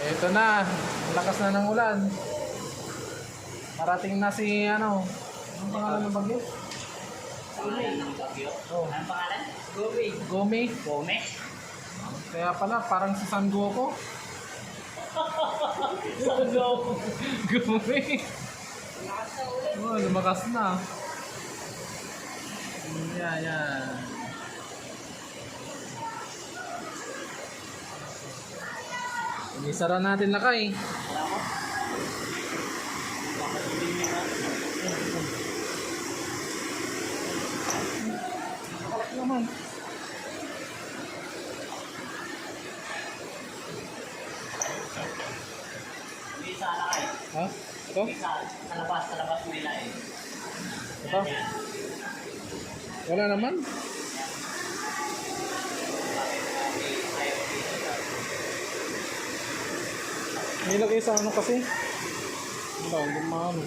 Ito na, ang lakas na ng ulan. Parating na si ano. Anong pangalan ng bagyo? Pangalan ng bagyo? Oh. Anong pangalan? Gomi. Gomi. Gome? Kaya pala, parang si San Goku. Sango. Gomi. Oh, lumakas na. Yan. Isara natin lakay. Alam mo? Bakit hindi nyo na? Nakalak naman. May isa na kayo. Ha? Ito? May isa. Sa labas mo nila eh. Ito? Yan. Wala naman. Nilagay sa ano kasi? Wala, hindi maano.